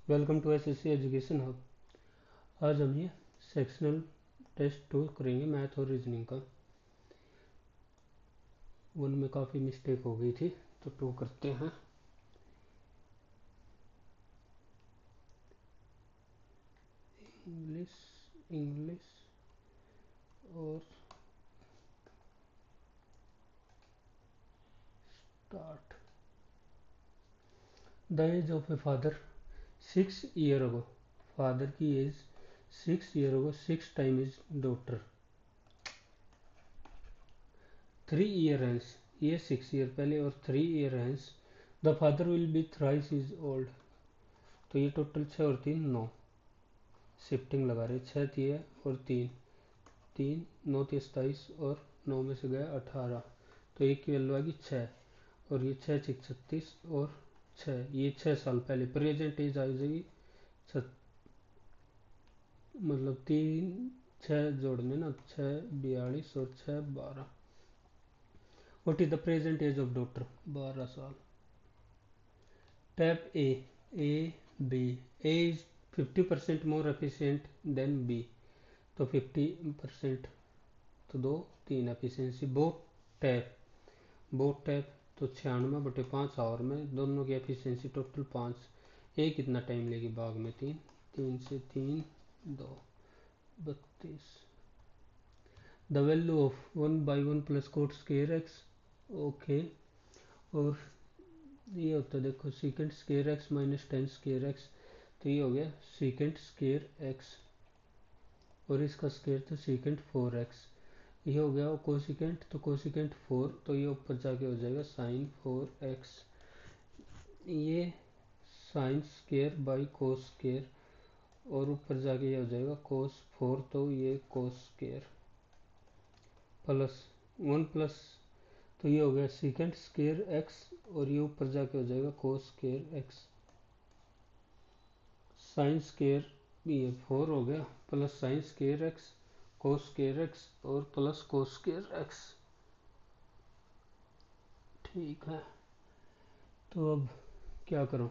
Welcome to SSC education hub. आज हम ये सेक्शनल टेस्ट 2 करेंगे, मैथ और रीजनिंग का। 1 में काफ़ी मिस्टेक हो गई थी, तो 2 करते हैं। इंग्लिश इंग्लिश और start. The age of a father 6 year ago. Father की age 6 year ago 6 time is daughter 3 year hence. ये 6 ईयर पहले और 3 year hence the father will be thrice is old. तो ये टोटल 6 और 3 9 शिफ्टिंग लगा रहे, 6 दिए और 3 3 9 27 और 9 में से गया 18। तो एक की वैल्यू आ गई 6 और ये 6 6 36 और 6, ये 6 साल पहले प्रेजेंट एज आ जाएगी। मतलब 3 6 जोड़ने ना, 6 42 और 6 12। What is the present age of doctor? 12 साल। Tap A B. A is 50% more efficient than B. तो 50%, तो 2 3 एफिशिएंसी। बोट टैप तो 96/5 आवर में दोनों की एफिशिएंसी टोटल 5। ए कितना टाइम लेगी? भाग में 3, 3 से 3 2 32। The value of 1/1 plus coat square x. Okay. और ये होता है, देखो, secant square x minus tan square x. तो ये हो गया सीकेंट स्केयर एक्स और इसका स्केयर तो सीकेंट 4x। ये हो गया कोसिकेंट, तो कोसिकेंट 4, तो ये ऊपर जाके हो जाएगा साइन 4x। ये sine square by cos square और ऊपर जाके ये हो जाएगा कोस 4, तो ये कोस स्केयर प्लस 1 प्लस, तो ये हो गया सीकेंट स्केयर एक्स और ये ऊपर जाके हो जाएगा कोस स्केयर एक्स। साइन स्केयर ये 4 हो गया प्लस साइन स्केयर एक्स कोस स्केयर एक्स और प्लस कोस स्केयर एक्स। ठीक है, तो अब क्या करूं?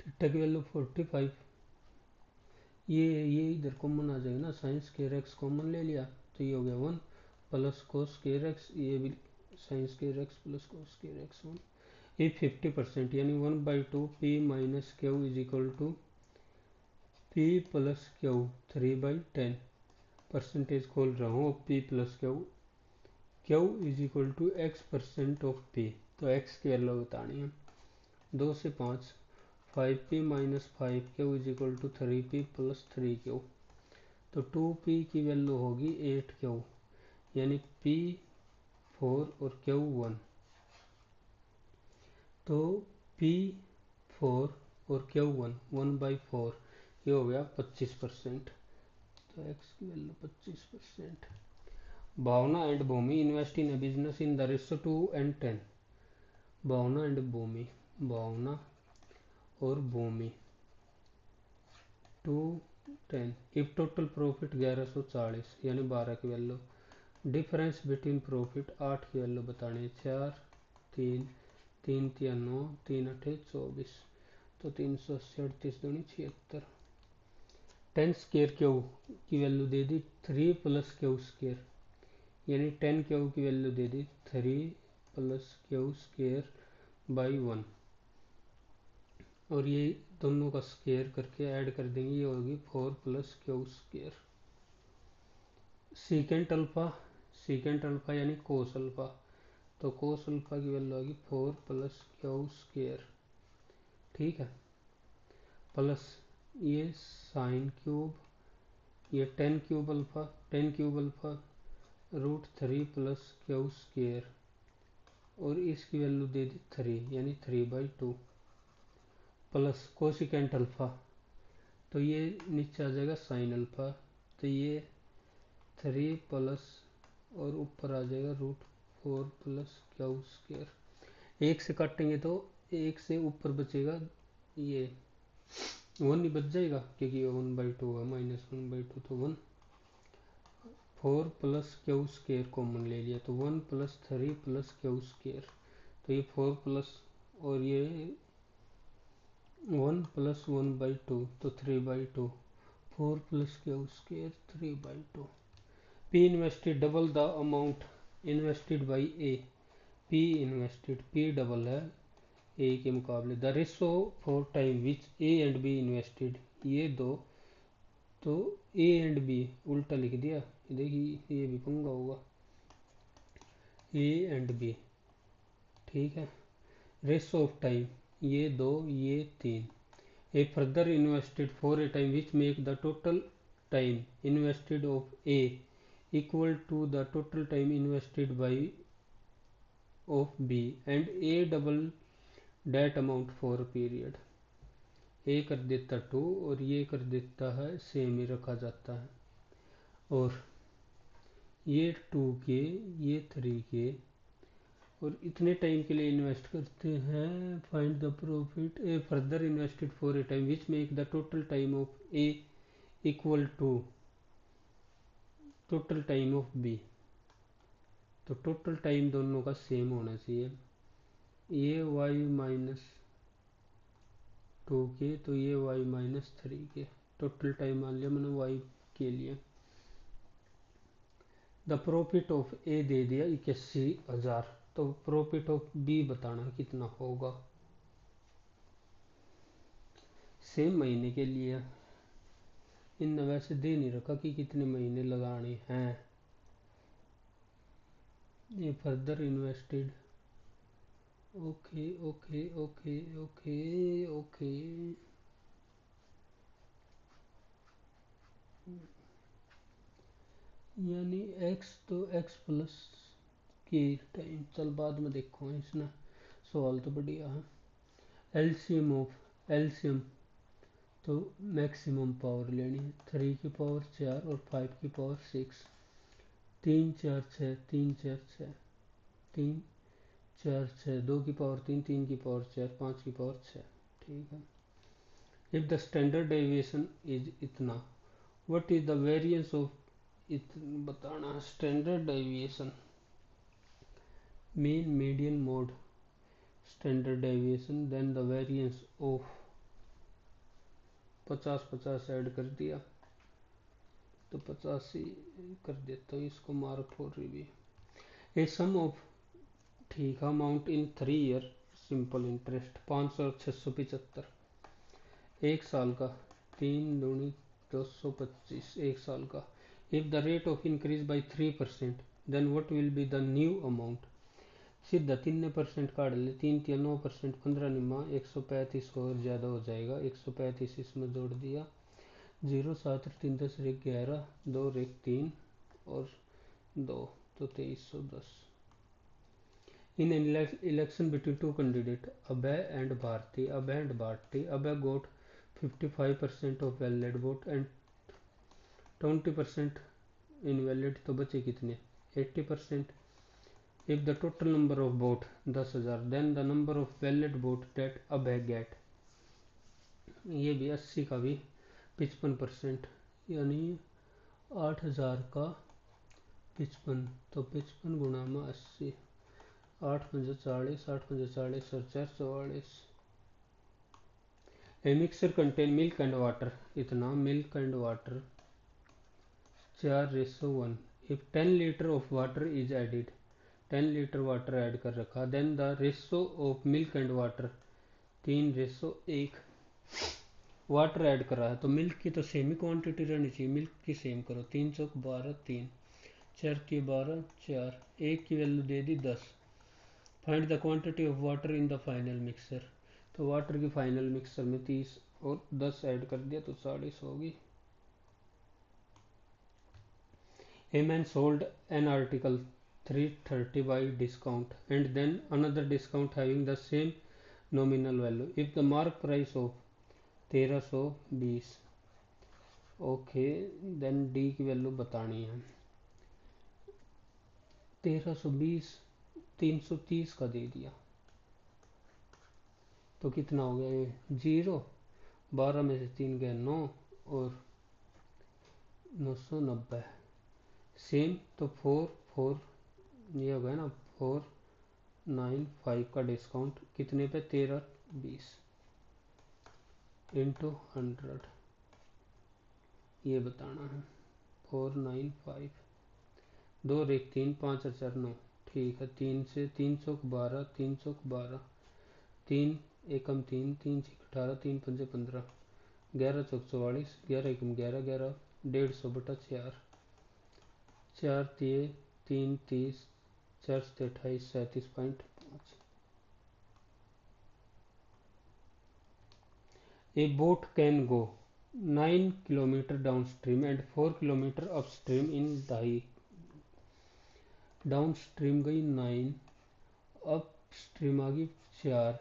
थीटा की वैल्यू 45। ये इधर कॉमन आ जाएगा ना, साइन स्केयर एक्स कॉमन ले लिया, तो ये हो गया 1 प्लस कोस स्केयर एक्स, ये भी sine square x plus cos square x 1। ये 50% यानी 1/2 P minus Q is equal to P plus Q 3/10। Percentage खोल रहा हूँ, P plus Q, Q is equal to x% of P. तो x की value बतानी है। 2 से 5 5p minus 5q is equal to 3p plus 3q। तो 2p की वैल्यू होगी 8q, यानी p 4 और q 1। तो p 4 और q 1 1/4, ये हो गया 25%। तो x की value 25%। Bhavna and Bhoomi invest in a business in the ratio 2:10। Bhavna and Bhoomi, Bhavna और भूमि 2:10। इफ टोटल प्रॉफिट 1140 यानी 12 की वैल्यू। डिफरेंस बिटवीन प्रॉफिट 8 की वैल्यू बतानी है। 4 3 3 3 9 3 8 24, तो 380 38 दूनी 76। 10 स्केयर क्यू की वैल्यू दे दी 3 प्लस क्यू स्केयर, यानी 10 क्यू की value they the 3 plus Q square by 1, और ये दोनों का स्केयर करके ऐड कर देंगे, ये होगी 4 plus Q square. Secant alpha यानी कोस अल्फा, तो कोस अल्फा की वैल्यू होगी 4 प्लस क्यू स्केयर। ठीक है, प्लस ये साइन क्यूब, ये 10 cube alpha √3 plus Q square, और इसकी वैल्यू दे दी 3 यानी 3/2 प्लस कोसिकेंट अल्फा, तो ये नीचे आ जाएगा साइन अल्फा, तो ये 3 प्लस और ऊपर आ जाएगा √4 प्लस क्यू स्केयर। एक से काटेंगे तो एक से ऊपर बचेगा, ये 1 ही बच जाएगा क्योंकि ये 1/2 है, -1/2 तो 1। 4 प्लस क्यू स्केयर कॉमन ले लिया, तो 1 प्लस 3 प्लस क्यू स्केयर, तो ये 4 प्लस और ये प्लस 1/2 तो 3/2, 4 plus Q square 3/2। P invested double the amount invested by A। P invested, P double है A के मुकाबले। The ratio for time which A and B invested, ये दो, तो A एंड B उल्टा लिख दिया, देखिए ये भी पंगा होगा, A एंड B, ठीक है। रेशो ऑफ टाइम, ये दो ये तीन। A further invested for a time which make the total time invested of A equal to the total time invested by of B and A double that amount for a period। A कर देता 2 और ये कर देता है same ही रखा जाता है, और ये 2 के ये 3 के, और इतने टाइम के लिए इन्वेस्ट करते हैं। Find the profit a further invested for a time which make the total time of A equal to total time of B। तो टोटल टाइम दोनों का सेम होना चाहिए, ये y माइनस 2 के तो ये y माइनस 3 के, टोटल टाइम मान लिया मैंने y के लिए। द प्रॉफिट ऑफ ए दे दिया 81,000, तो प्रॉफिट ऑफ बी बताना कितना होगा। सेम महीने के लिए, इनने वैसे दे नहीं रखा कि कितने महीने लगाने हैं। ये further invested, okay okay okay okay okay, यानी x तो x प्लस के टाइम, चल बाद में देखो इसने, सवाल तो बढ़िया है। एलसीएम ऑफ, एलसीएम तो मैक्सिमम पावर लेनी है, 3 की पावर 4 और 5 की पावर 6, 3 4 6, 3 4 6, 3 4 6, 2 की पावर 3, 3 की पावर 4, 5 की पावर 6, ठीक है। If the standard deviation is इतना, what is the variance of, बताना standard deviation, mean median mode standard deviation, then the variance of 50-50 add कर दिया तो 85 कर देता हूँ, इसको mark for review. A sum of, ठीक है, amount in 3 year simple interest 500 और 675, एक साल का 3 दूनी 225, एक साल का। If the rate of increase by 3% then what will be the new amount. सीधा 3% काट ले, 3 3 9%, 15 निमा 135 को और ज़्यादा हो जाएगा, 135 इसमें जोड़ दिया, 0 7 3 10 1 11 2 1 3 और 2 तो 2310। In election between two candidate Abhay and Bharati, Abhay and Bharati, Abhay got 55% of valid vote and 20% invalid, तो बचे कितने 80%। If the total number of vote 10,000 then the number of valid vote that Abhay get, ये भी 80 का भी 55%, यानी 8,000 का 55, तो 55 गुणा में 80, 8 5 40, 8 5 40 और 4 44। A mixer contain milk and water, इतना milk and water 4:1। If 10 litre of water is added, 10 litre water add कर रखा, then the ratio of milk and water 3:1। Water add कर रहा है तो मिल्क की तो सेम ही क्वांटिटी रहनी चाहिए, मिल्क की सेम करो, 3 चौक 12 3, 4 की 12 4, एक की value they the 10। Find the quantity of water in the final mixer, तो वाटर की फाइनल मिक्सर में 30 और 10 ऐड कर दिया तो 40 होगी। A man sold an article 330 by discount and then another discount having the same nominal value if the mark price of 1320, okay then D की value बतानी है। 1320 330 का दे दिया तो कितना हो गया, ये 0, 12 में से 3 गए 9 और 990 सेम, तो 4 4 ये हो गया ना 495 का डिस्काउंट कितने पे 1320। इंटू 100 ये बताना है। 495 दो और एक 3 5 और 4 9 ठीक है। 3 से 3 चौक 12 3 चौक 12 3 एकम 3 3 छक 18 3 पंजे 15 11 चौक 44 11 एकम 11 11 150 बटा 4 4 तिये 3 30 4 से 28 37.5। A boat can go 9 kilometer downstream and 4 kilometer upstream in ढाई। डाउनस्ट्रीम गई 9, अपस्ट्रीम आ गई 4,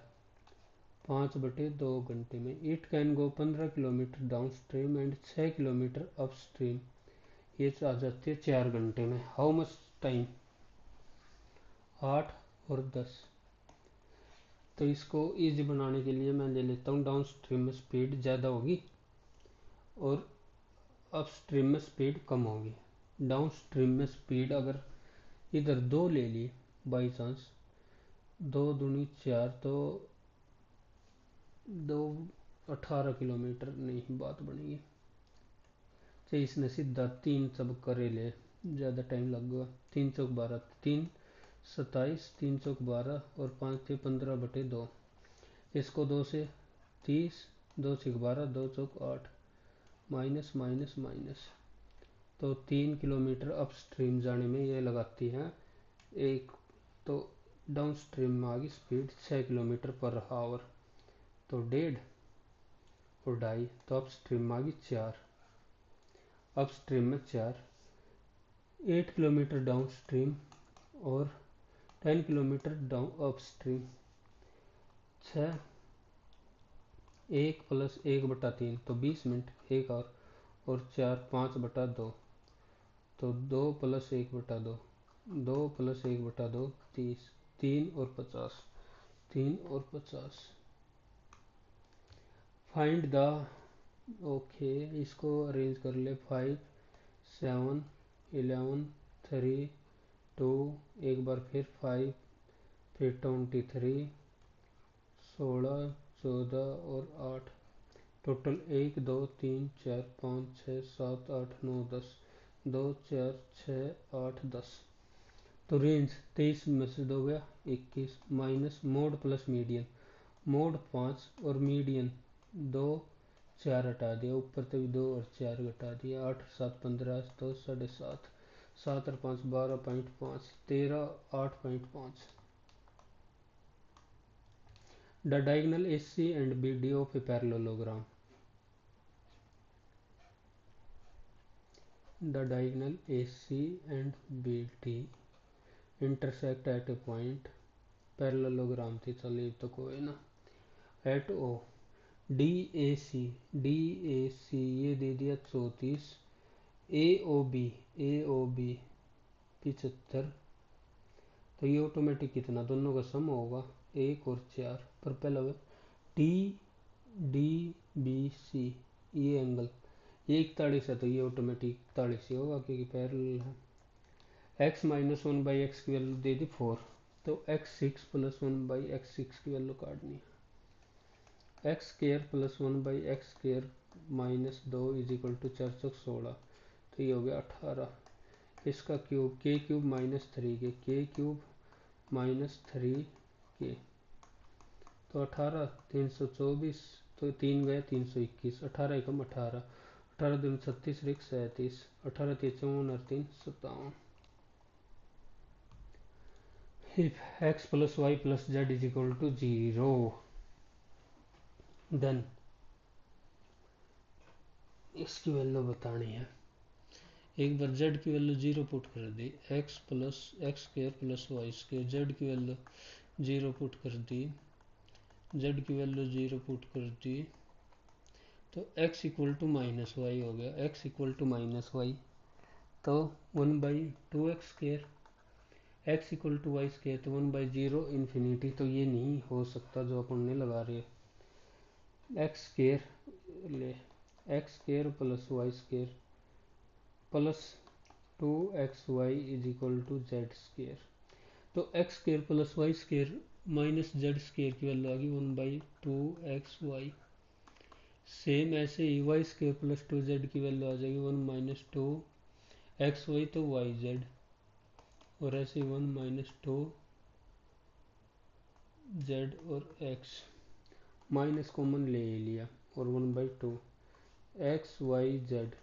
5/2 घंटे में। It can go 15 kilometre downstream and 6 kilometre upstream, ये आ जाती है 4 घंटे में। How much time? 8 और 10। तो इसको इजी बनाने के लिए मैं ले लेता हूँ डाउन स्ट्रीम में स्पीड ज़्यादा होगी और अप स्ट्रीम में स्पीड कम होगी। डाउन स्ट्रीम में स्पीड अगर इधर 2 ले ली बाई चांस, 2 दूनी 4 तो 2 18 किलोमीटर नहीं बात बनेगी। तो इसने सीधा 3 सब करे ले, ज़्यादा टाइम लगेगा। 3 चौक 12 3 27 3 चौक 12 और 5 थे 15/2। इसको 2 से 30 2 छक 12 2 चौक 8 माइनस माइनस माइनस। तो 3 किलोमीटर अप स्ट्रीम जाने में ये लगाती है एक। तो डाउन स्ट्रीम में आ गई स्पीड 6 किलोमीटर पर आवर, तो 1.5 और 2.5। तो अप स्ट्रीम में आ गई 4, अप स्ट्रीम में 4, 8 किलोमीटर डाउन स्ट्रीम और 10 किलोमीटर डाउन अप स्ट्रीम। 6 1 + 1/3 तो 20 मिनट। एक और 4 5/2 तो 2 + 1/2 2 + 1/2 30 3 और 50 3 और 50। फाइंड द ओके इसको अरेंज कर ले। 5 7 11 3 2 एक बार फिर 5 फिर 23 16 14 और 8 टोटल 1 2 3 4 5 6 7 8 9 10 2 4 6 8 10। तो रेंज 23 में से 2 गया 21 minus mode plus median. Mode 5 और मीडियन 2 4 हटा दिया, ऊपर से भी 2 और 4 घटा दिया। 8 7 15 तो 7.5 7 और 5 12.5 13 8.5। The diagonal AC and BD of a parallelogram. The diagonal AC and BD intersect at a point, parallelogram थी चलिए तो कोई ना। At O DAC ये दे दिया 34, AOB 75। तो ये ऑटोमेटिक कितना दोनों का सम होगा 1 और 4 पर पहला TDBC ये एंगल ये 41 है तो ये ऑटोमेटिक 41 ही होगा क्योंकि पैरेलल है। x - 1/x की वैल्यू दे दी 4, तो x6 + 1/x6 की वैल्यू काटनी है। x² + 1/x² - 2 = 4 चौक 16 तो ये हो गया 18। इसका क्यूब k³ - 3 k³ - 3k तो 18 324 तो 3 गया 321 18 एकम 18 18 दूनी 36 1 37 18 3 54 और 3 57। If x + y + z = 0 then इसकी वैल्यू बतानी है। एक बार z की वैल्यू 0 पुट कर दी, x + x² + y² z की वैल्यू 0 पुट कर दी, z की वैल्यू 0 पुट कर दी, तो x = -y हो गया। x = -y तो 1/2x², x = y² तो 1/0 इन्फिनिटी। तो ये नहीं हो सकता जो अपन ने लगा रहे। x² ले x² + y² plus 2xy = z²। तो x² + y² - z² की वैल्यू आ गई 1/2xy सेम ऐसे ही वाई स्क्र प्लस 2z की वैल्यू आ जाएगी 1 माइनस 2 एक्स वाई तो वाई जेड, और ऐसे 1 माइनस 2 जेड और एक्स, माइनस कॉमन ले लिया और 1/2 एक्स वाई जेड,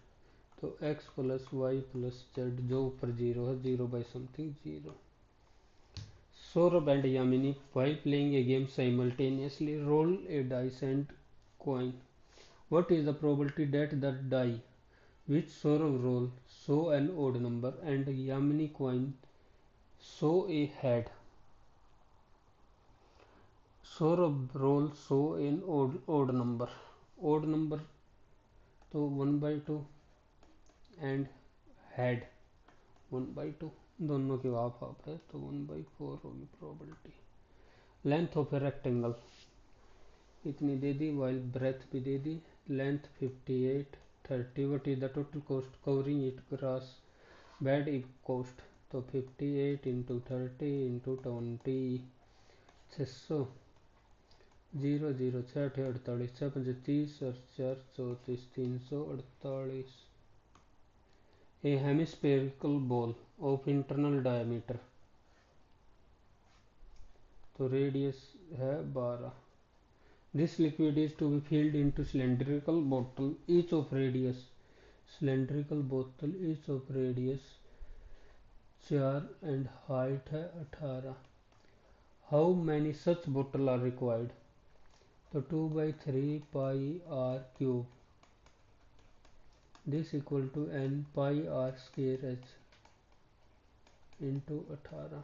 तो x plus y plus z, जो ऊपर जीरो है, 0/समथिंग 0। Saurabh and Yamini while playing a game simultaneously roll a dice and coin. What is the probability that the die which Saurav roll show an odd number and Yamini coin show a head? Saurav roll show an odd number. Odd number तो 1/2 and head 1/2, दोनों की half half है तो 1/4 होगी probability. Length of a rectangle इतनी दे दी, while breadth भी दे दी, length 58 30, what is the total cost covering it grass bed if cost, तो 58 इंटू 30 इंटू 20 600, 0 0 6 48 6 35 और 4 34 348। A hemispherical ball of internal diameter, तो रेडियस है 12। This liquid is to be filled into cylindrical bottle each of radius, cylindrical bottle each of radius 4 and height है 18। How many such bottle are required, तो 2/3 pi r cube, this equal to n pi r square h into 18।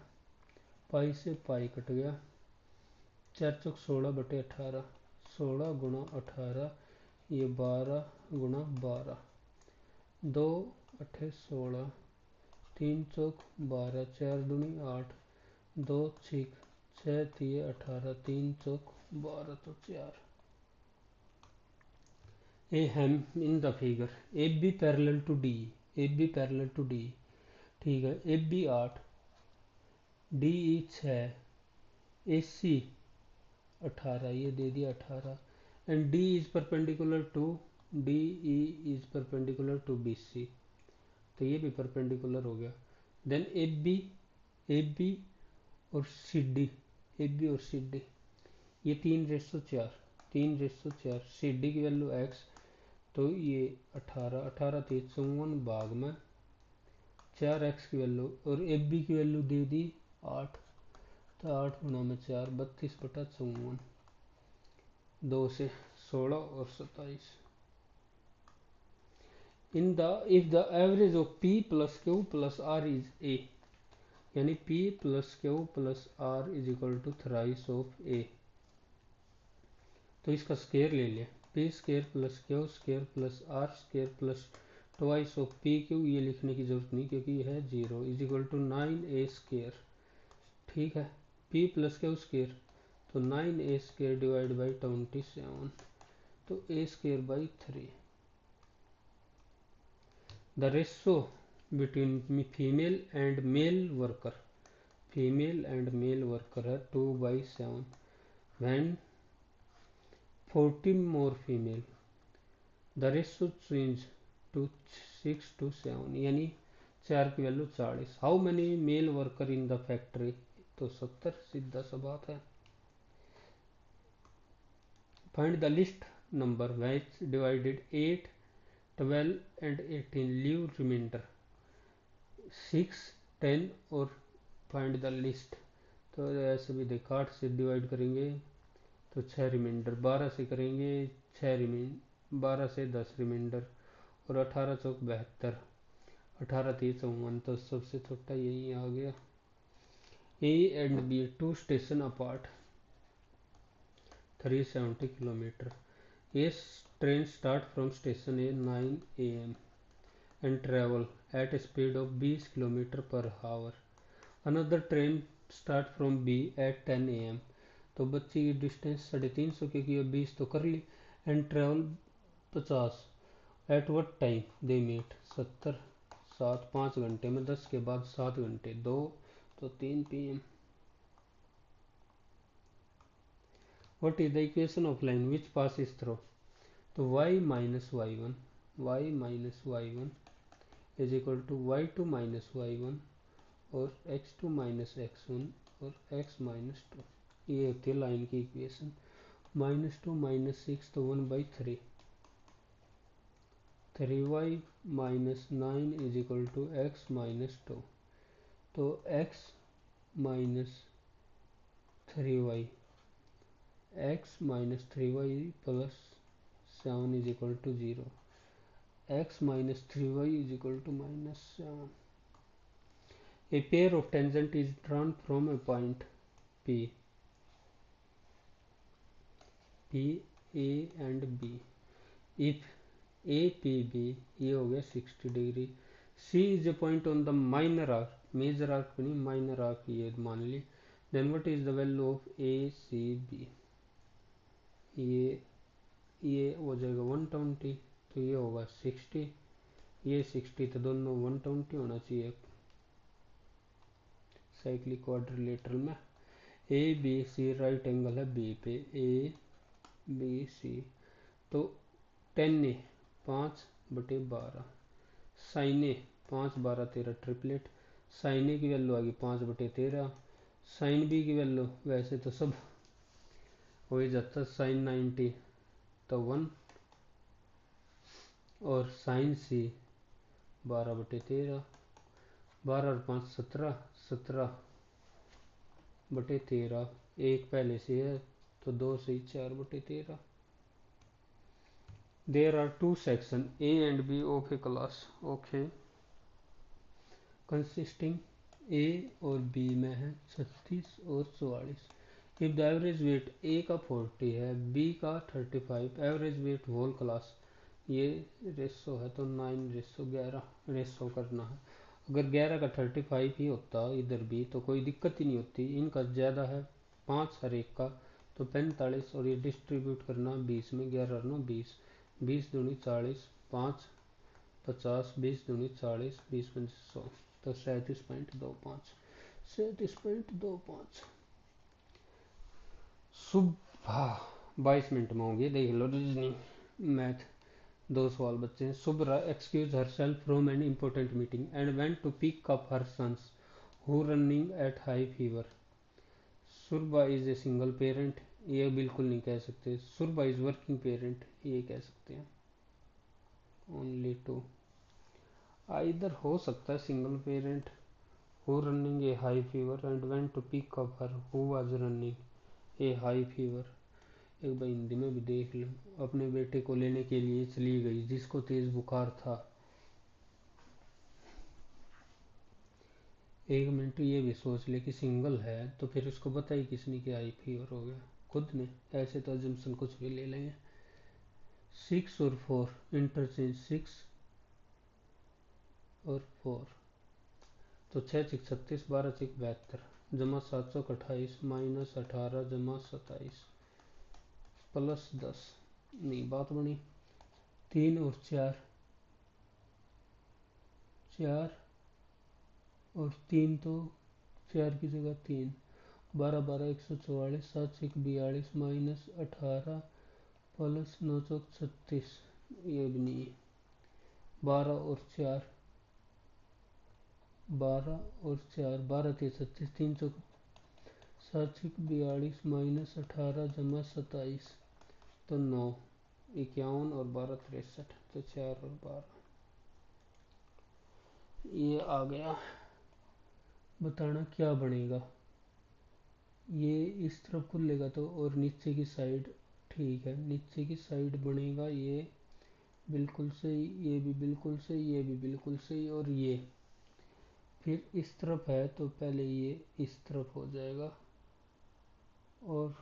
पाई से pi cut गया, 4 चौक 16/18, 16 गुणा 18, ये 12 गुणा 12, 2 अठे 16, 3 चौक 12, 4 दूनी 8, 2 छिक 6 तिये 18, 3 चौक 12 तो 4। A hem in the figure A B parallel to D, A B parallel to D, ठीक है, ए बी 8, डी ई 6, ए सी 18, ये दे दिया 18, and D is perpendicular to, D E is perpendicular to B C, तो ये भी perpendicular हो गया। देन ए बी और सी डी, ए बी और सी डी, ये 3/4, 3/4, सी डी की वैल्यू एक्स, तो ये 18 18 3 54 भाग में 4x की वैल्यू, और ए बी की वैल्यू दे दी 8, तो 8 गुणा में 4 32/54, 2 से 16 और 27। In the if the average of p plus Q plus R is A, यानी p plus Q plus R is equal to thrice of A, तो इसका स्केयर ले लिया, p square plus Q square plus R square plus twice of p Q, ये लिखने की जरूरत नहीं क्योंकि यह है 0, is equal to 9a square, ठीक है, p प्लस क्यू स्केयर, तो 9a स्केयर डिवाइड बाई 27, तो a square by 3। The ratio between female and male worker, female and male worker है 2/7, when 40 more female, the ratio change to 6:7, यानी 4 की वैल्यू 40। How many male worker in the factory, तो 70, सीधा सा बात है। Find the least number which divided 8 12 and 18 leave remainder 6 10, और फाइंड द लिस्ट, तो ऐसे भी देखा 8 से डिवाइड करेंगे तो 6 रिमाइंडर, 12 से करेंगे 6 रिमाइंड, 12 से 10 रिमाइंडर, और 18 चौक 72, 18 3 54, तो सबसे छोटा यही आ गया। A and B two station apart 370 kilometre, a train start from station A 9 AM and travel at a speed of 20 km per hour. Another train start from B at 10 AM, तो बच्ची की डिस्टेंस 350 क्योंकि 20 तो कर ली, and travel 50, at what time they meet 70, 7 5 घंटे में, 10 के बाद 7 घंटे 2, तो 3 PM। What is the equation of line which passes through, तो y minus y one is equal to y2 minus y one और x2 माइनस एक्स वन और x minus two, ये होती है लाइन की इक्वेशन। -2 -6 तो 1/3, 3y minus 9 is equal to x minus two, तो x minus 3y, x minus 3y plus 7 is equal to 0, x minus 3y is equal to minus 7. A pair of tangent is drawn from a point P, A and B. If A, P, B, ये हो गया 60 degree. C is a point on the minor arc, major arc नहीं minor arc ये मान ली। Then what is the value of A, C, B? ये हो जाएगा 120, तो ये होगा 60, ये 60, तो दोनों 120 होना चाहिए साइक्लिक क्वाड्रिलेटरल में। A B C right angle है बी पे, ए बी सी, तो tan A 5/12, sine A 5 12 13 triplet, sine A की वैल्यू आ गई 5/13, साइन बी की वैल्यू वैसे तो सब हो ही जाता, साइन 90 तो 1, और साइन सी 12/13, 12 और 5 17, 17/13, एक पहले से है तो 2 से 4/13। There are two sections A and B of a class, okay, consisting A और B में है 36 और 44। If the average weight A का 40 है, B का 35, एवरेज वेट होल क्लास, ये रेशो है तो 9:11 रेशो करना है। अगर 11 का 35 ही होता इधर भी तो कोई दिक्कत ही नहीं होती, इनका ज़्यादा है 5 हर एक का, तो 45, और ये डिस्ट्रीब्यूट करना 20 में, 11 9 20, 20 दूनी 40, 5 50, 20 दूनी 40, 20 पंच 100, तो 37.25, 37.25। सुबह 22 मिनट में होगी, देख लो रीजनिंग मैथ, 2 सवाल बच्चे हैं। Subra excuse herself from an important meeting and went to pick up her sons who running at high fever. Surabha is a single parent, ये बिल्कुल नहीं कह सकते। सुरभा इज वर्किंग पेरेंट, ये कह सकते हैं। ओनली टू, इधर हो सकता है single parent, who running a high fever and went to pick up her who was running a high fever. एक बार हिंदी में भी देख लो, अपने बेटे को लेने के लिए चली गई जिसको तेज बुखार था। एक मिनट ये भी सोच ले कि सिंगल है तो फिर उसको बताई किसने कि हाई फीवर हो गया, खुद ने, ऐसे तो अजम्पशन कुछ भी ले लेंगे। 6 और 4 इंटरचेंज, 6 और 4, तो 6 6 36, 12 6 72, जमा 7 28 माइनस 18 जमा 27 प्लस 10, नहीं बात बनी। 3 और 4, 4 और 3, तो 4 की जगह 3, 12 12 144, 7 6 42 माइनस 18 प्लस 9 चौक 36, ये भी नहीं है। 12 और 4, 12 और 4, 12 3 36, 3 चौक 7 6 42 माइनस 18 जमा 27, तो 9 51 और 12 63, तो 4 और 12 ये आ गया। बताना क्या बनेगा, ये इस तरफ खुलेगा तो, और नीचे की साइड, ठीक है नीचे की साइड बनेगा ये बिल्कुल सही, ये भी बिल्कुल सही, ये भी बिल्कुल सही, और ये फिर इस तरफ है तो पहले ये इस तरफ हो जाएगा और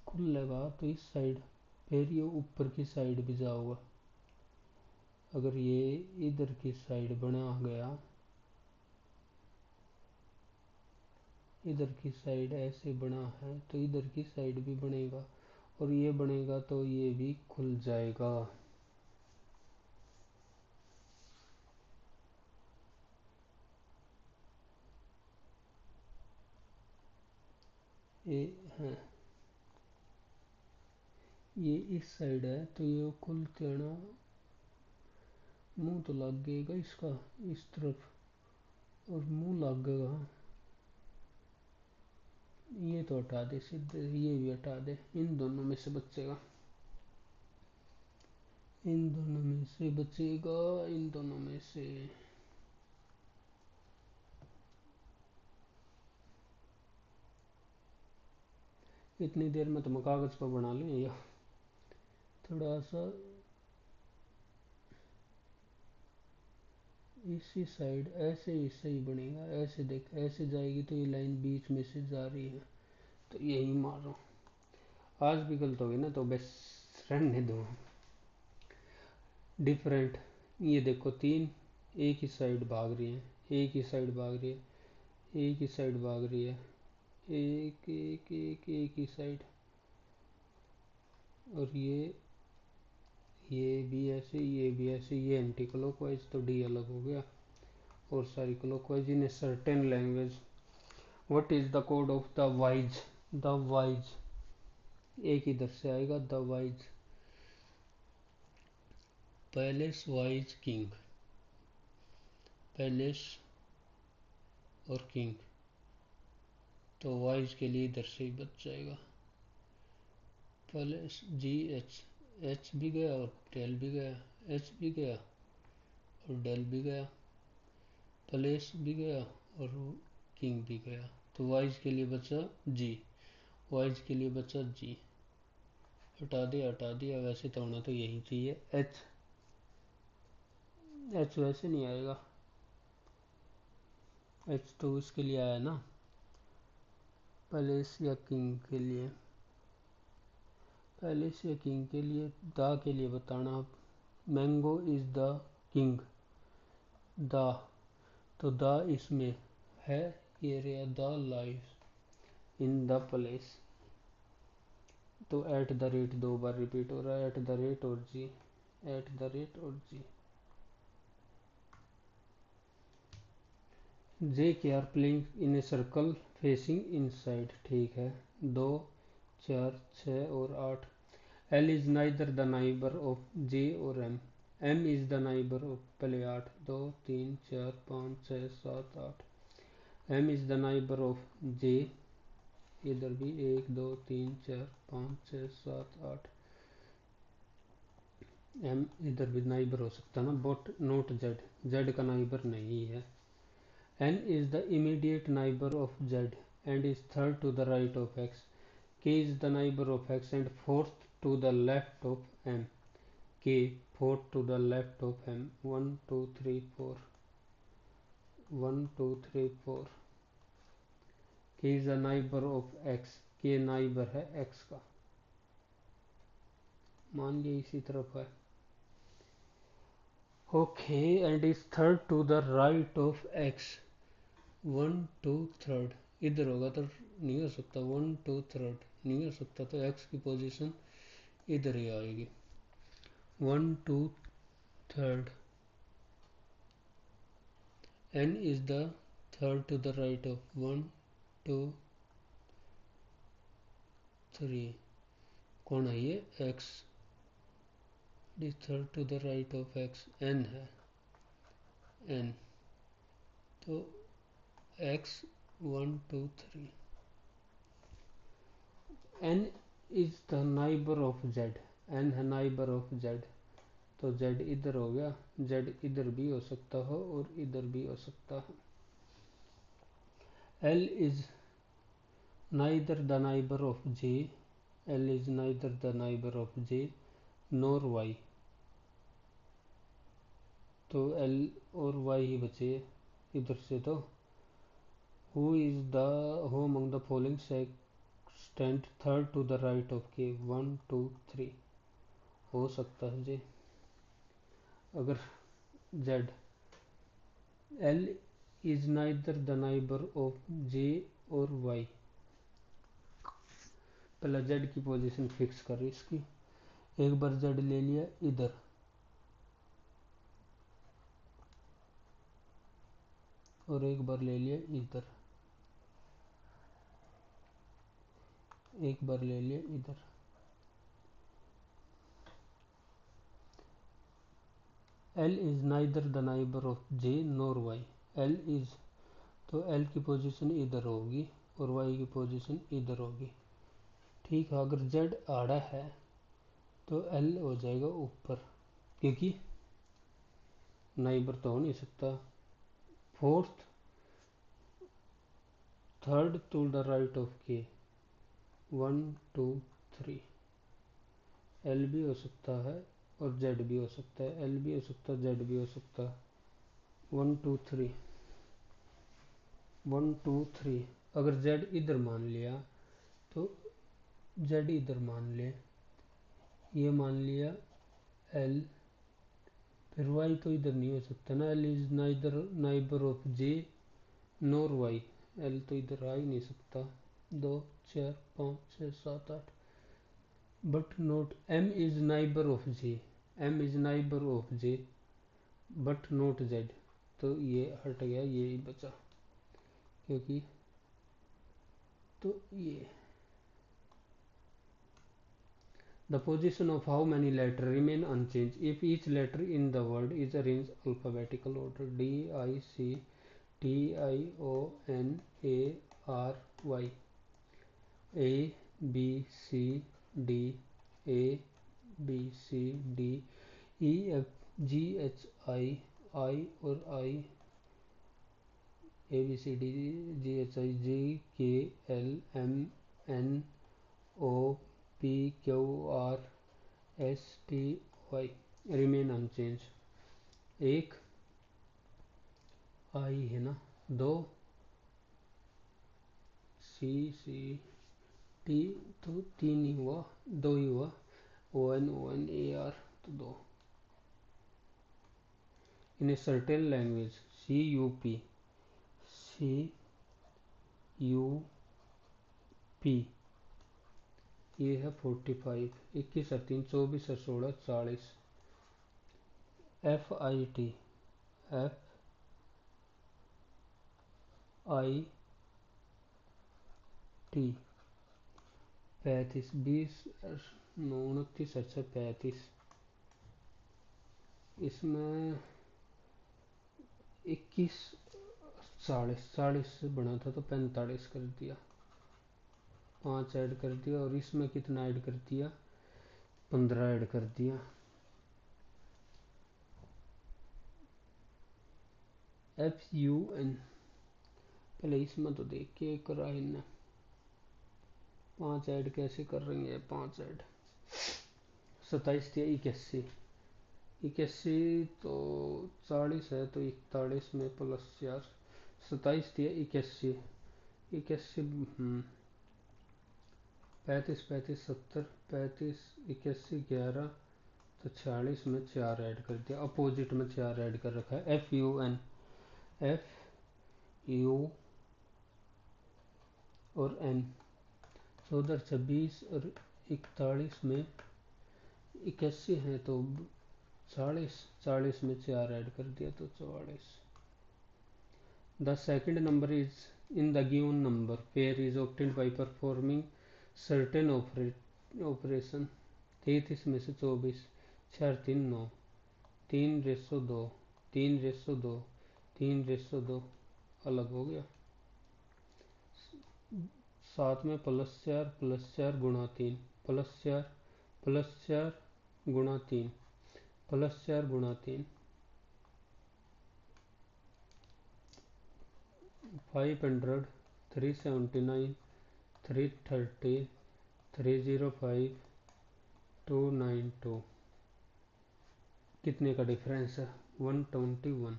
खुलेगा तो इस साइड, फिर ये ऊपर की साइड भी जाओगा। अगर ये इधर की साइड बना गया, इधर की साइड ऐसे बना है तो इधर की साइड भी बनेगा, और ये बनेगा तो ये भी खुल जाएगा। ये हाँ, ये इस साइड है तो ये कुल तेना मुंह तो लगेगा इसका इस तरफ और मुंह लगेगा। ये तो हटा दे सीधे, ये भी हटा दे, इन दोनों में से बचेगा, इन दोनों में से बचेगा, इन दोनों में से। इतनी देर में तो मैं कागज पर बना लूँ या थोड़ा सा इसी साइड ऐसे ही सही बनेगा। ऐसे देख, ऐसे जाएगी तो ये लाइन बीच में से जा रही है तो यही मारो। आज भी गलत हो गई ना तो बस रहने दो। डिफरेंट, ये देखो तीन एक ही साइड भाग रही है, एक ही साइड भाग रही है, एक ही साइड भाग रही है, एक एक एक एक ही साइड। और ये भी ऐसे, ये भी ऐसे, ये एंटी क्लॉकवाइज तो डी अलग हो गया और सारी clockwise. In a certain language what is the code of the wise, the wise एक इधर से आएगा, the wise palace wise king, palace और किंग तो वाइज के लिए इधर से ही बच जाएगा। पैलेस जी एच, एच भी गया और डेल भी गया, एच भी गया और डेल भी गया, पैलेस भी गया और किंग भी गया। तो वाइज के लिए बचा जी, वाइज के लिए बचा जी, हटा दिया हटा दिया। वैसे तो होना तो यही चाहिए एच, एच वैसे नहीं आएगा, एच तो इसके लिए आया ना पैलेस या किंग के लिए। पैलेस या किंग के लिए द के लिए बताना आप। Mango is the king, the तो द इसमें है, ये रहा the life in the palace. तो एट द रेट दो बार रिपीट हो रहा है, एट द रेट और जी, एट द रेट और जी। J K R playing in a circle facing inside, ठीक है। दो चार छः और आठ। L is neither the neighbour of J और M, M is the neighbour of, पहले आठ, दो तीन चार पाँच छः सात आठ। M is the neighbour of J, इधर भी एक दो तीन चार पाँच छः सात आठ। एम इधर भी नाइबर हो सकता ना, बट नॉट जेड, जेड का नाइबर नहीं है। N is the immediate neighbour of Z and is third to the right of X. K is the neighbour of X and fourth to the left of M, K fourth to the left of M. One two three four, one two three four. K is the neighbour of X, K neighbour है X का, मान लिया इसी तरफ है। Okay, and is third to the right of x, one two third. इधर होगा तो नहीं हो सकता, वन टू थर्ड नहीं हो सकता, तो एक्स की पोजीशन इधर ही आएगी, one two third. N is the third to the right of, one two three. कौन है ये, X is third to the right of X, N है, एन तो X one two three. N is the neighbour of Z, N है neighbour of Z तो Z इधर हो गया, जेड इधर भी हो सकता हो और इधर भी हो सकता है। L is neither the neighbour of J, L is neither the neighbour of J nor Y, तो एल और वाई ही बचे इधर से। तो who is the, who among the following stand third to the right of K, one two three हो सकता है जी। अगर Z, L is neither the neighbour of J और वाई, पहले जेड की पोजीशन फिक्स कर इसकी। एक बार जेड ले लिया इधर, और एक बार ले लिया इधर, एक बार ले लिया इधर। L is neither the neighbor of J nor Y. L is, तो L की पोजीशन इधर होगी और Y की पोजीशन इधर होगी। ठीक है, अगर Z आड़ा है तो L हो जाएगा ऊपर, क्योंकि नाइबर तो हो नहीं सकता। Fourth, third to the right of K, 1 2 3, L भी हो सकता है और Z भी हो सकता है, L भी हो सकता है, Z भी हो सकता है। 1 2 3, 1 2 3, अगर Z इधर मान लिया तो Z इधर मान ले, ये मान लिया L, फिर Y तो इधर नहीं हो सकता ना, L is neither neighbour of J NOR Y, L तो इधर आ ही नहीं सकता। 2 4 5 6 7 8, but note M is neighbour of J, M is neighbour of J but note Z, तो ये हट गया, ये ही बचा, क्योंकि तो ये the position of how many letters remain unchanged if each letter in the word is arranged alphabetical order D I C T I O N A R Y, A B C D, A B C D E F G H I और I, A B C D G H I J K L M N O P Q R S T Y remain unchanged. एक आई है ना, 2 सी C T, तो 3 ही हुआ, 2 ही हुआ, O N A R, तो 2। In a certain language C U P, ये है 45, 21 और 3 24 और 16 40। FIT, FIT 35, 20 9 29 अच्छा 35, इसमें 21 40 से बना था तो 45 कर दिया, 5 ऐड कर दिया, और इसमें कितना ऐड कर दिया, 15 ऐड कर दिया। FUN, पहले इसमें तो देख के करा इनने, 5 ऐड कैसे कर रही है, 5 ऐड, 27 दिया 81, 81 तो 40 है तो 41 में प्लस 4, 27 दिया 81, 81 35 35 70, 35 81 11, तो 46 में 4 ऐड कर दिया, अपोजिट में 4 ऐड कर रखा है। FUN, FU और N, 14 26 और 41 में 81 है तो 40 में 4 ऐड कर दिया तो 44। The second number is in the given number pair is obtained by performing certain operation. 33 में से 24, 4 3 9, 3/2, 3/2, 3/2 अलग हो गया। 7 में +4 गुणा 3, +4 +4 गुणा 3, +4 गुणा 3, 500 379 330 305 292, कितने का डिफरेंस है, 121।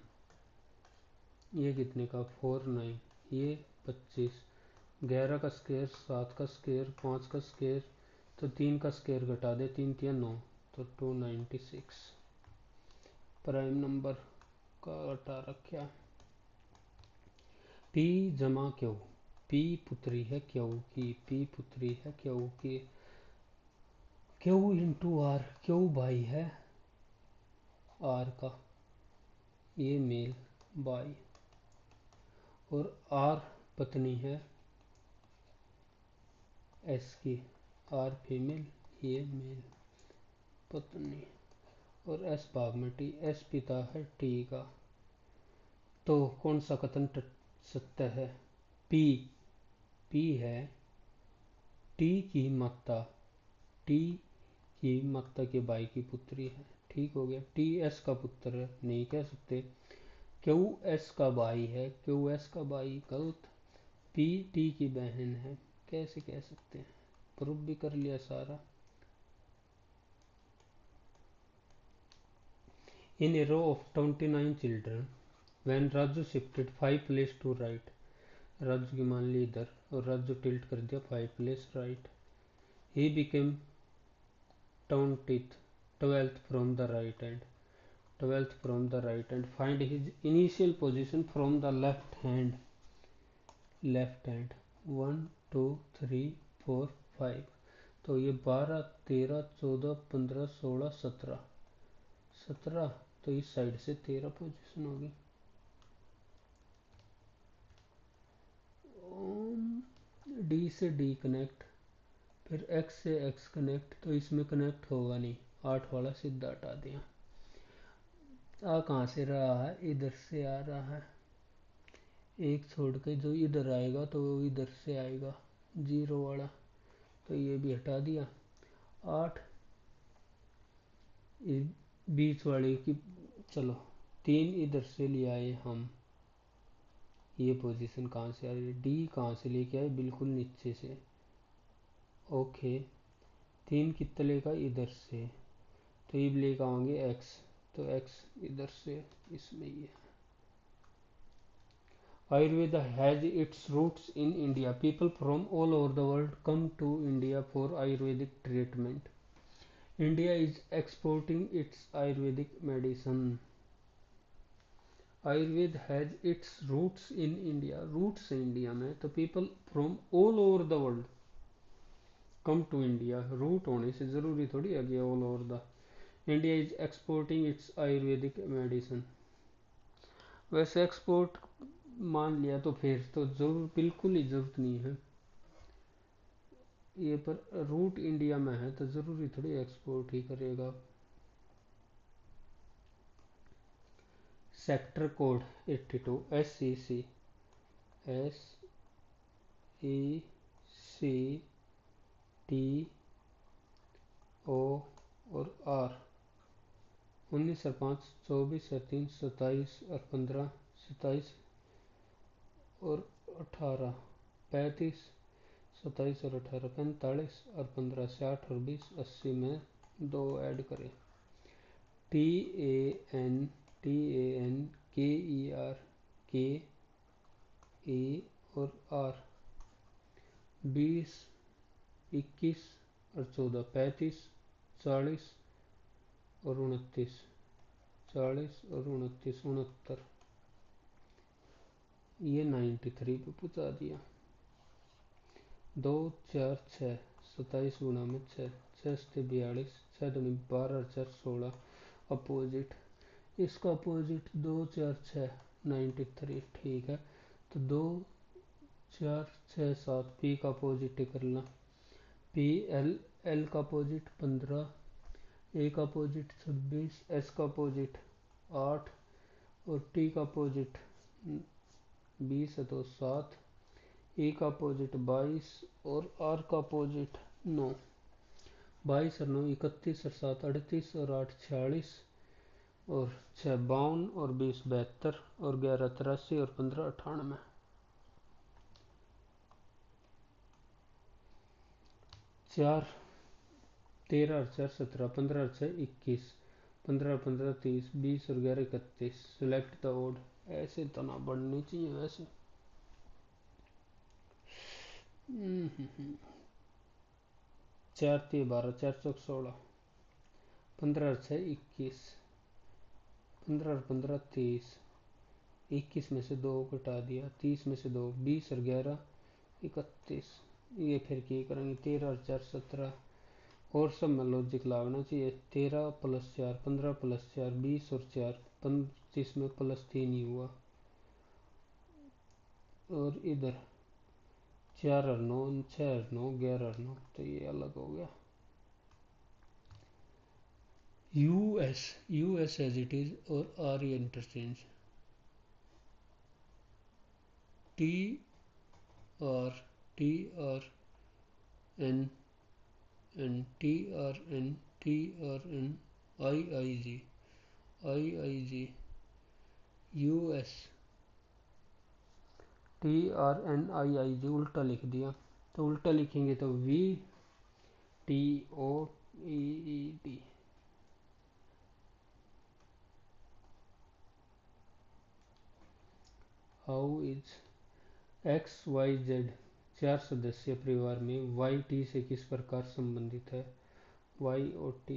ये कितने का, 49, ये 25, 11 का स्क्वायर, 7 का स्क्वायर, 5 का स्क्वायर, तो 3 का स्क्वायर घटा दे, 3 3 9, तो 296 प्राइम नंबर का घटा रखा। P जमा क्यू, P पुत्री है क्यू की, P पुत्री है क्यू की, क्यू इंटू आर, क्यू भाई है आर का, ये मेल बाई, और आर पत्नी है एस की, आर फीमेल, ये मेल पत्नी, और एस भाग में टी, एस पिता है टी का, तो कौन सा कथन सत्य है? पी, पी है टी की माता, टी की माता के भाई की पुत्री है। ठीक हो गया। टी एस का पुत्र नहीं कह सकते, क्यू एस का भाई है, क्यू एस का भाई गलत, पी टी की बहन है, कैसे कह सकते हैं? प्रूफ भी कर लिया सारा। In a row of 29 children when Raju shifted 5 place to right, Raju की मान ली इधर और राजू टिल्ट कर दिया 5 place right, he became 12th from the right hand, 12th from the right hand, find his initial position from the left hand, left hand 1 2 3 4 5, तो ये 12 13 14 15 16 17, 17 तो इस साइड से 13 पोजीशन होगी। डी से डी कनेक्ट, फिर एक्स से एक्स कनेक्ट, तो इसमें कनेक्ट होगा नहीं, 8 वाला सीधा हटा दिया। आ कहाँ से रहा है? इधर से आ रहा है, एक छोड़ के जो इधर आएगा तो वो इधर से आएगा 0 वाला, तो ये भी हटा दिया। 8 बीच वाले की, चलो 3 इधर से ले आए हम, ये पोजीशन कहाँ से आ रही है? डी कहाँ से लेके आए? बिल्कुल नीचे से। ओके, 3 कितना लेगा? इधर से, तो ये लेकर आएंगे एक्स, तो एक्स इधर से इसमें ही है। Ayurveda has its roots in India. People from all over the world come to India for Ayurvedic treatment. India is exporting its Ayurvedic medicine. Ayurveda has its roots in India. Roots है India में, तो people from all over the world come to India. Root होने से जरूरी थोड़ी है कि all over the. India is exporting its Ayurvedic medicine. वैसे एक्सपोर्ट मान लिया तो फिर तो जरूर बिल्कुल ही जरूरत नहीं है ये, पर रूट इंडिया में है तो जरूरी थोड़ी एक्सपोर्ट ही करेगा। सेक्टर कोड 82 SEC, SECTO और R, 19 और 5 24 और 3 27 और 15 27 और 18 35 27 और 18 45 और 15 60 और 20 80 में 2 ऐड करें। TAN KER KE और R, 20 21 और 14 35 40 और 29 40 और 29 69, ये 93 पे पहुँचा दिया। 2 4 6 27 गुना में 6 6 से 42 6 दूनी 12 और 4 16, अपोजिट, इसका अपोजिट 2 4 6 93, ठीक है। तो 2 4 6 7 पी का अपोजिट करना, पी एल, एल का अपोजिट 15, ए का अपोजिट 26, एस का अपोजिट 8 और टी का अपोजिट 20 है तो 7, ई का अपोजिट 22 और आर का अपोजिट 9, 22 और 9 31 और 7 38 और 8 46 और 6 52 और 20 72 और 11 83 और 15 98, 4 13 और 4 17 15 और 6 21 15 और 15 30 20 और 11 31, सिलेक्ट द ओड, ऐसे तो ना बढ़नी चाहिए वैसे। 4 3 12 4 चौक 16, 15 और 6 21, 15 और 15 30, 21 में से 2 घटा दिया, 30 में से 2 20 और 11 31, ये फिर क्या करेंगे? 13 और 4 17, और सब में लॉजिक लागना चाहिए। 13 प्लस 4 15 प्लस 4 20 और 4 25 में प्लस 3 ही हुआ, और इधर 4 और 9 6 और 9 11 और 9, तो ये अलग हो गया। US as it is और RE interchange. TR TRN and TRN IIG US TRNIIG उल्टा लिख दिया, तो उल्टा लिखेंगे तो VTOEED. हाउ इज XYZ चार सदस्यीय परिवार में Y T से किस प्रकार संबंधित है? Y और T.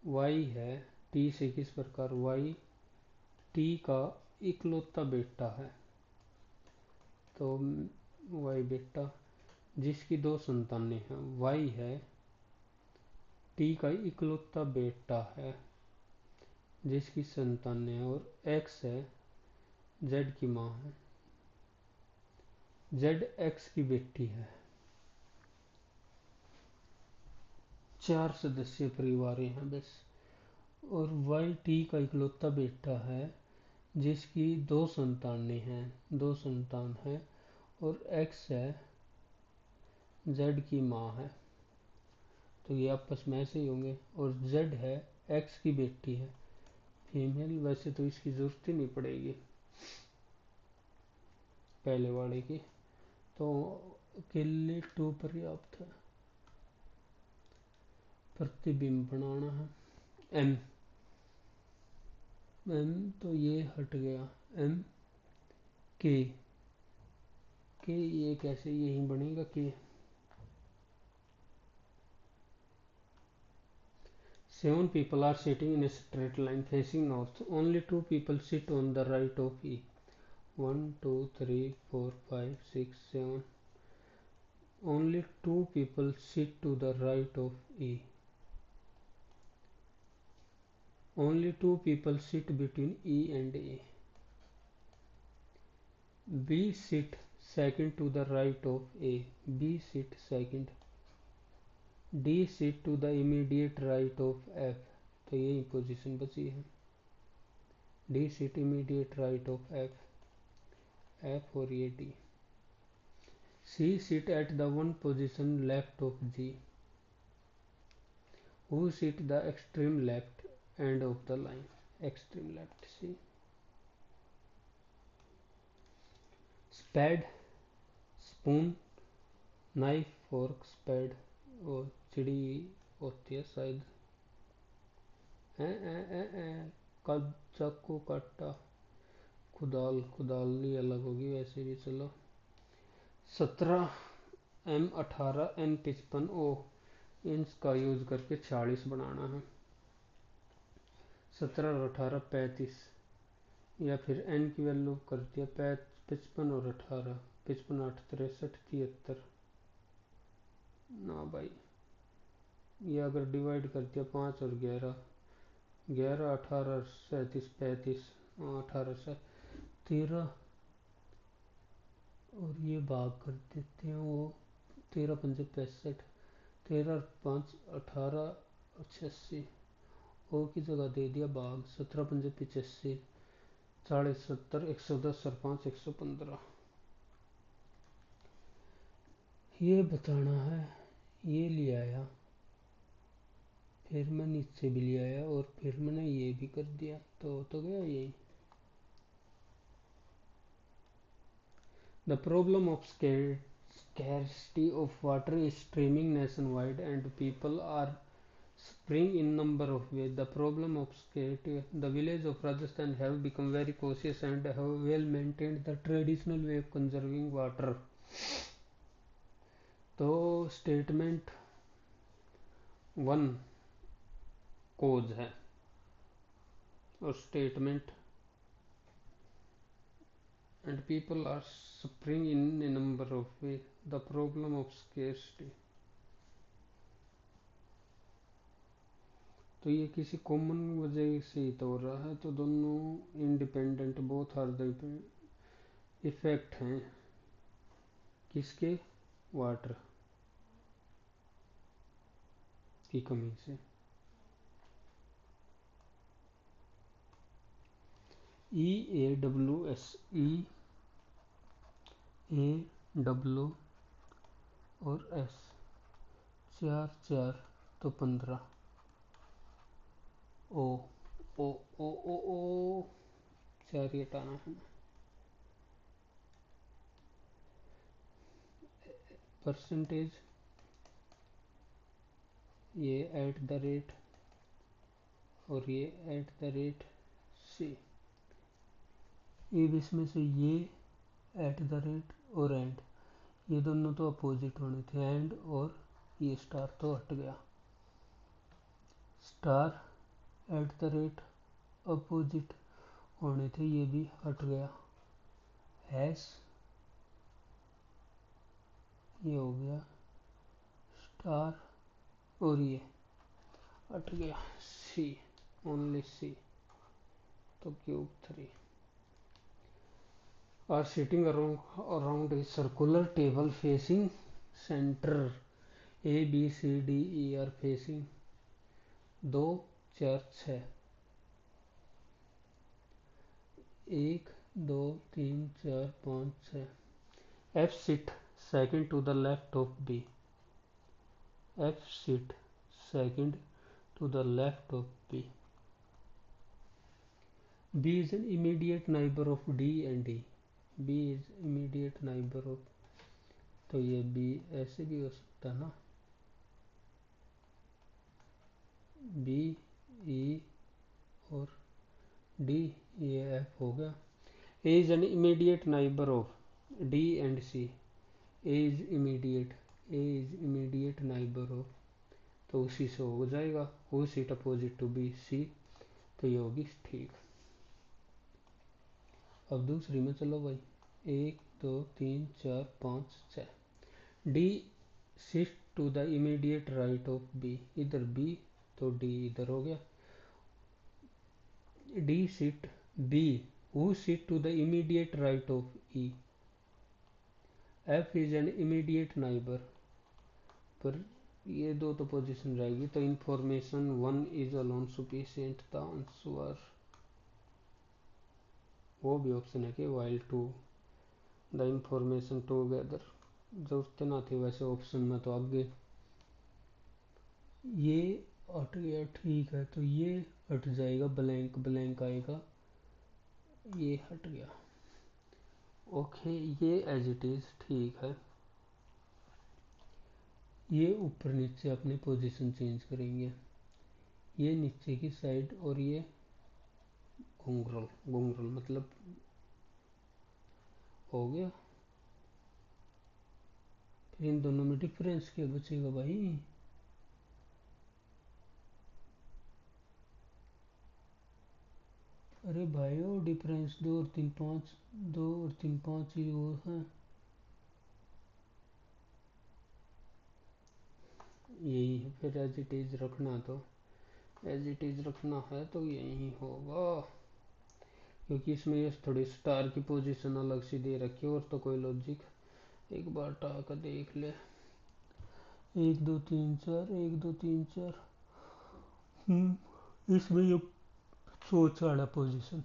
Y है T से किस प्रकार? Y T का इकलौता बेटा है, तो Y बेटा जिसकी दो संतानें हैं. Y है T का इकलौता बेटा है जिसकी संतानें हैं, और X है Z की माँ है. Z X की बेटी है. चार सदस्यीय परिवार हैं बस, और Y T का इकलौता बेटा है जिसकी दो संतानें हैं, दो संतान है, और X है Z की माँ है, तो ये आपस में ऐसे ही होंगे. और Z है X की बेटी है, फीमेल. वैसे तो इसकी जरूरत ही नहीं पड़ेगी पहले वाले की, तो अकेले 2 पर्याप्त है. प्रतिबिंब बनाना है. M तो ये हट गया. M K ये कैसे यही बनेगा K. 7 people are sitting in a straight line facing north. Only 2 people sit on the right of E. 1 2 3 4 5 6 7. Only 2 people sit to the right of E. Only 2 people sit between E and A. B sit second to the right of A. B sit second. D sit to the immediate right of F. तो यही position बची है. D sit immediate right of F. F और ये D. C sit at the one position left of G. Who sit the extreme left end of the line? Extreme left C. Spade, spoon, knife, fork, spade. वो चिड़ी होती है शायद. चाकू काटा. कुदाली अलग होगी वैसे भी. चलो 17 M 18 N 55 O इंच का यूज करके 46 बनाना है. 17 और 18 35, या फिर N की वैल्यू कर दिया 55 और 18. 55 8 63 73. ना भाई, ये अगर डिवाइड कर दिया 5 और 11 11 18 37 35. 18 से 13, और ये भाग कर देते हैं. वो 13 पंजे 65, 13 और 5 18 86. ओ की जगह दे दिया भाग. 17 पंजे 85, 40 70 110 और 5 115. ये बताना है. ये ले आया, फिर मैं नीचे भी ले आया, और फिर मैंने ये भी कर दिया, तो गया यही. The problem of scarcity of water is streaming nationwide and people are spring in number of ways. The problem of scarcity. The village of Rajasthan have become very cautious and have well maintained the traditional way of conserving water. तो statement 1 कोज है, और statement and people are suffering in a number of ways. The problem of scarcity. तो ये किसी common वजह से ही तो हो रहा है, तो दोनों independent both are the effect हैं किसके? वाटर की कमी से. EAWS, EAW और S, 4 4 तो 15। ओ ओ ओ ओ ओ 4 ही हटाना है। परसेंटेज, ये एट द रेट और ये एट द रेट सी। अब इसमें से ये एट द रेट और एंड, ये दोनों तो अपोजिट होने थे, एंड और ये स्टार तो हट गया। Star at the rate opposite होने थे, ये भी हट गया। हैश, ये हो गया स्टार और ये हट गया। सी, ओनली सी, तो cube 3 are sitting around a circular table facing centre, A B C D E are facing 2 4 6, 1 2 3 4 5 6। F sit second to the left of B, F sit second to the left of B. B is an immediate neighbor of D and E. B is immediate neighbor of, तो ये B ऐसे भी हो सकता ना, B E और D, ये F हो गया। A is an immediate neighbor of D and C. A is immediate neighbor of, तो उसी से हो जाएगा। Who sit opposite to B, C, तो ये होगी ठीक। अब दूसरी में चलो भाई, 1 2 3 4 5 6। D sit to the immediate right of B, इधर बी तो डी इधर हो गया। D sit B, who sit to the immediate right of E. F is an immediate neighbour, पर ये दो तो पोजीशन रहेगी, तो information 1 is alone sufficient. The answer, वो भी ऑप्शन है कि while to the information together, जरूरत ना थी वैसे ऑप्शन में, तो आगे ये हट गया। ठीक है, तो ये हट जाएगा, ब्लैंक ब्लैंक आएगा, ये हट गया। ओके, ये एज इट इज ठीक है। ये ऊपर नीचे अपनी पोजीशन चेंज करेंगे, ये नीचे की साइड और ये घुंघरल घुंघरल मतलब हो गया। फिर इन दोनों में डिफरेंस क्या बचेगा भाई? अरे भाई वो डिफरेंस 2 और 3 5, 2 और 3 5 ही वो है, यही है। फिर एज इट इज रखना, तो एज इट इज रखना है तो यही होगा, क्योंकि इसमें ये थोड़ी स्टार की पोजीशन अलग सी दे रखी है, और तो कोई लॉजिक एक बार टाक कर देख ले। 1 2 3 4, 1 2 3 4, इसमें ये सोच वाला position.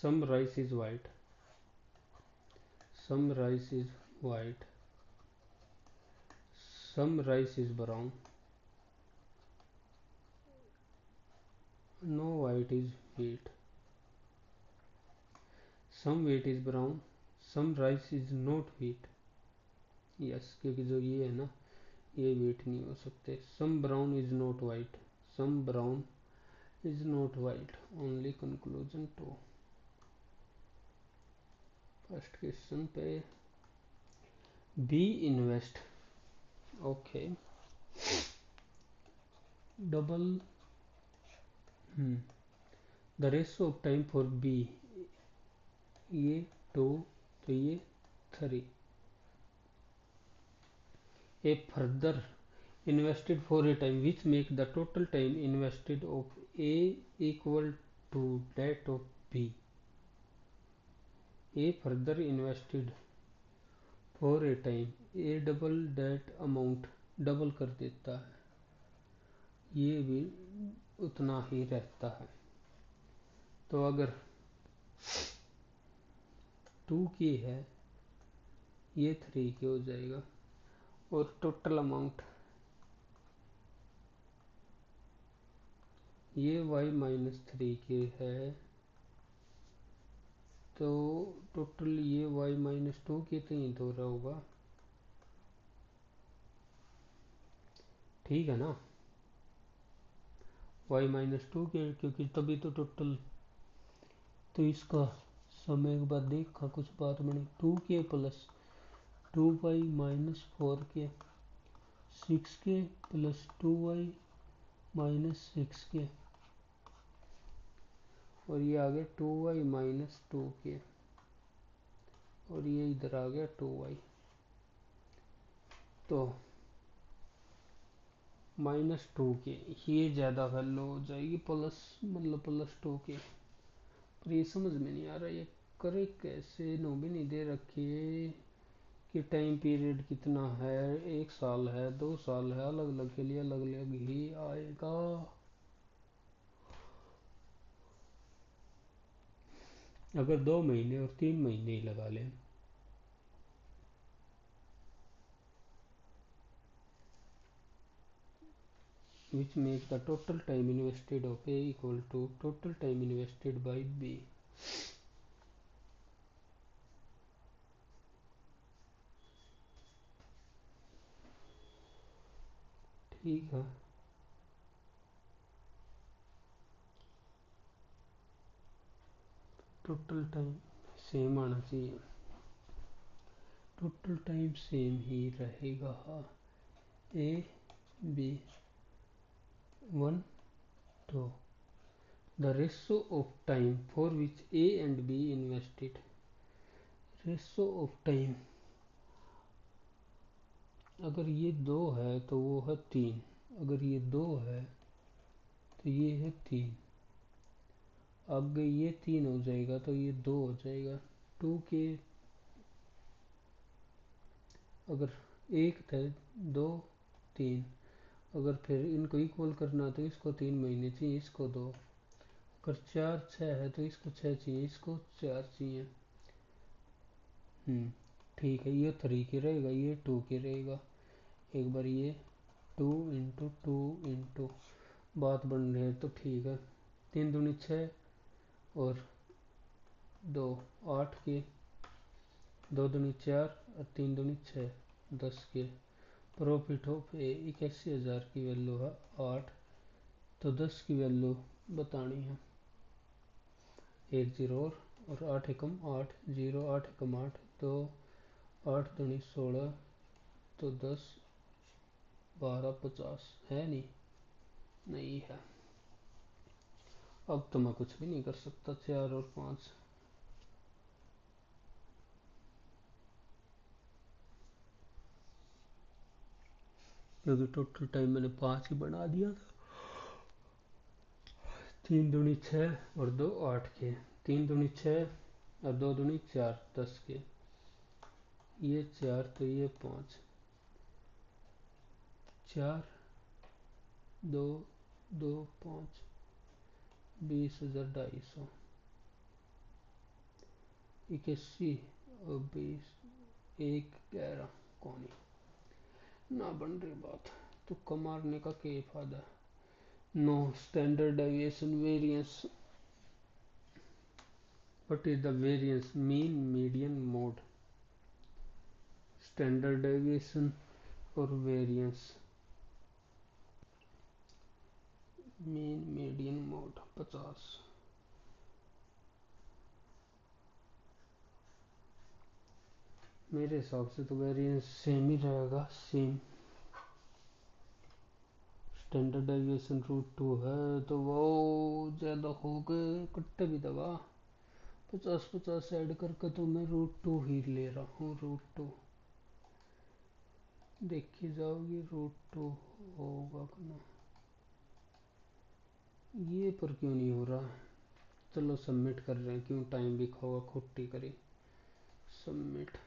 Some rice is white, some rice is white, some rice is brown, no white is wheat, some wheat is brown, some rice is not wheat. Yes, क्योंकि जो ये है ना, ये व्हीट नहीं हो सकते। Some brown is not white, some brown is not white, only conclusion 2। First question पे B invest, okay, double the ratio of time for B, ये 2 तो ये 3। A further invested for a time which make the total time invested of A equal to that of B. A further invested for a time, A double that amount, double कर देता है, ये भी उतना ही रहता है। तो अगर 2k है, ये 3k हो जाएगा, और टोटल अमाउंट ये y माइनस 3k है, तो टोटल ये y माइनस 2k तो ही तो रहा होगा, ठीक है ना। y माइनस 2k, क्योंकि तभी तो टोटल, तो इसका समय एक बार देखा कुछ बात बनी, 2k plus 2y minus 4k, 6k plus 2y minus 6k, और ये आ गया 2y माइनस 2k, और ये इधर आ गया 2y। तो माइनस 2k, ये ज़्यादा वैल्यू हो जाएगी, प्लस मतलब प्लस 2k। पर ये समझ में नहीं आ रहा ये करे कैसे, नो भी नहीं दे रखी है कि टाइम पीरियड कितना है, 1 साल है, 2 साल है, अलग अलग के लिए अलग अलग ही आएगा। अगर 2 महीने और 3 महीने ही लगा लें, which makes the total time invested of A equal to total time invested by B। ठीक है, टोटल टाइम सेम आना चाहिए, टोटल टाइम सेम ही रहेगा। A B 1 2, the ratio of time for which A and B invested, ratio of time, अगर ये 2 है तो वो है 3, अगर ये 2 है तो ये है 3, अब ये 3 हो जाएगा तो ये 2 हो जाएगा। 2k, अगर 1 थे, 2 3, अगर फिर इनको इक्वल करना तो इसको 3 महीने चाहिए, इसको 2, अगर 4 6 है तो इसको 6 चाहिए, इसको 4 चाहिए। ठीक है, ये 3k रहेगा, ये 2k रहेगा। एक बार ये 2 × 2 × बात बन रही है तो ठीक है, 3 दूनी 6 और 2 8k, 2 दूनी 4 और 3 दूनी 6, 10k। प्रॉफिट ऑफ ए 81,000 की वैल्यू है 8, तो 10 की वैल्यू बतानी है, 1 0 और 8 एकम 8, 0 8 एकम 8, तो 8 दूनी 16, तो 10 12 50 है, नहीं है। अब तो मैं कुछ भी नहीं कर सकता, 4 और 5, क्योंकि टोटल टाइम मैंने 5 ही बना दिया था। 3 दूनी 6 और 2 8 के, 3 दूनी 6 और 2 दूनी 4, 10 के, ये 4 तो ये 5, 4 2 2 5, 20,250, 81 और 20, 1 11, कौन ना बन रही बात, तुक्का मारने का क्या फायदा। No standard deviation variance, what is the variance, mean median mode, standard deviation और वेरिएंस, मीन मीडियन मोड 50, मेरे हिसाब से तो वेरिएंस सेम ही रहेगा, सेम। स्टैंडर्ड डेविएशन √2 है तो वो ज़्यादा हो गए, कट्टे भी दबा 50 ऐड करके, तो मैं √2 ही ले रहा हूँ, √2 देखी जाओगी, √2 होगा ना, ये पर क्यों नहीं हो रहा। चलो सबमिट कर रहे हैं, क्यों टाइम भी खाओ, खुट्टी करी, सबमिट।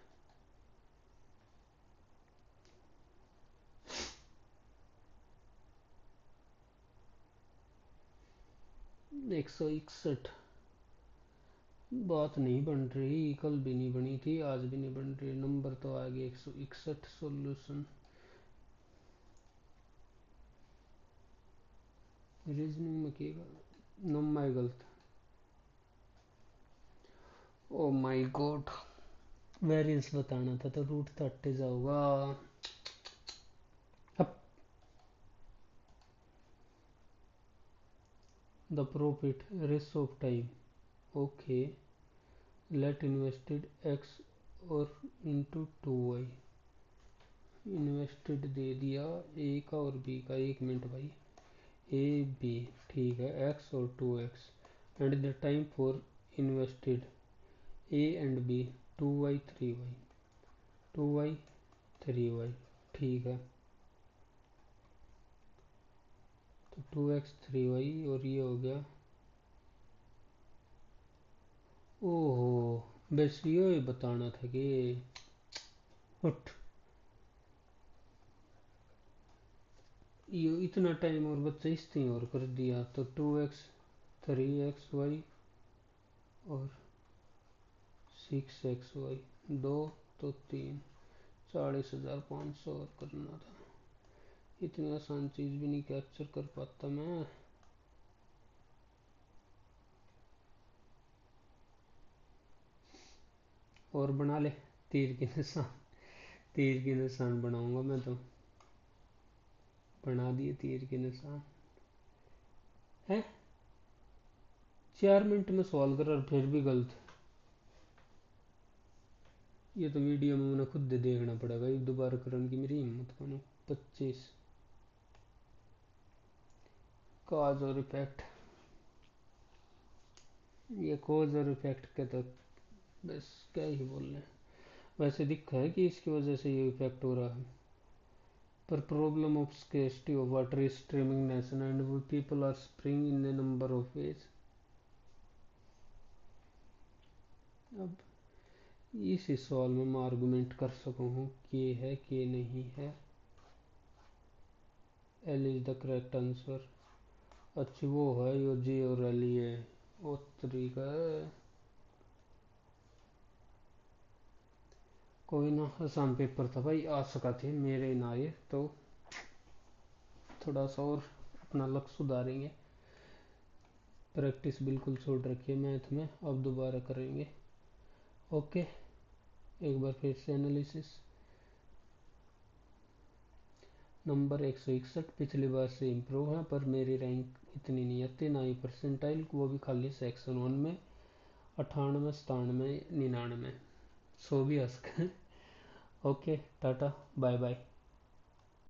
161 बात नहीं बन रही, कल भी नहीं बनी थी, आज भी नहीं बन रही। नंबर तो आ गया 161। सॉल्यूशन रीजनिंग में किएगा नंबर गलत। ओ माय गॉड, वेरिएंस बताना था तो रूट 30 जाऊंगा। The profit race of time, okay. Let invested X और इंटू 2y। इन्वेस्टेड दे दिया ए का और बी का, 1 मिनट भाई। ए बी ठीक है, एक्स और 2x and the time for invested A and B 2y 3y, 2y 3y ठीक है। तो 2x 3y और ये हो गया। ओहो, बस ये बताना था कि उठ ये इतना टाइम और बच्चा इसने और कर दिया। तो 2x 3xy और 6xy, 2 तो 3, 40,500 और करना था। इतनी आसान चीज भी नहीं कैप्चर कर पाता मैं। और बना ले तीर के निशान, तीर के निशान बनाऊंगा मैं तो। बना दिए तीर के निशान है। 4 मिनट में सॉल्व कर और फिर भी गलत। ये तो वीडियो में मैंने खुद देखना पड़ेगा, ये दोबारा करने की मेरी हिम्मत को नहीं। 25 कॉज और इफेक्ट, ये कॉज और इफेक्ट के तो बस क्या ही बोल रहे हैं। वैसे दिखा है कि इसकी वजह से ये इफेक्ट हो रहा है, पर problem of scarcity of water is streaming nation and people are spring in a number of ways. अब इस सवाल में मैं आर्गुमेंट कर सकूँ कि है कि नहीं है। L is the correct answer. अच्छी वो है यो जी और एल ये वो तरीका है। कोई ना, आसान पेपर था भाई, आ सका थे मेरे ना ये तो। थोड़ा सा और अपना लक्ष्य सुधारेंगे। प्रैक्टिस बिल्कुल छोड़ रखी है मैथ में, अब दोबारा करेंगे। ओके, एक बार फिर से एनालिसिस। नंबर 161 पिछली बार से इम्प्रूव है, पर मेरी रैंक इतनी नहीं आती, ना ही परसेंटाइल, वो भी खाली सेक्शन 1 में 98, 97, 99, 100 भी आ सके। Okay tata bye bye.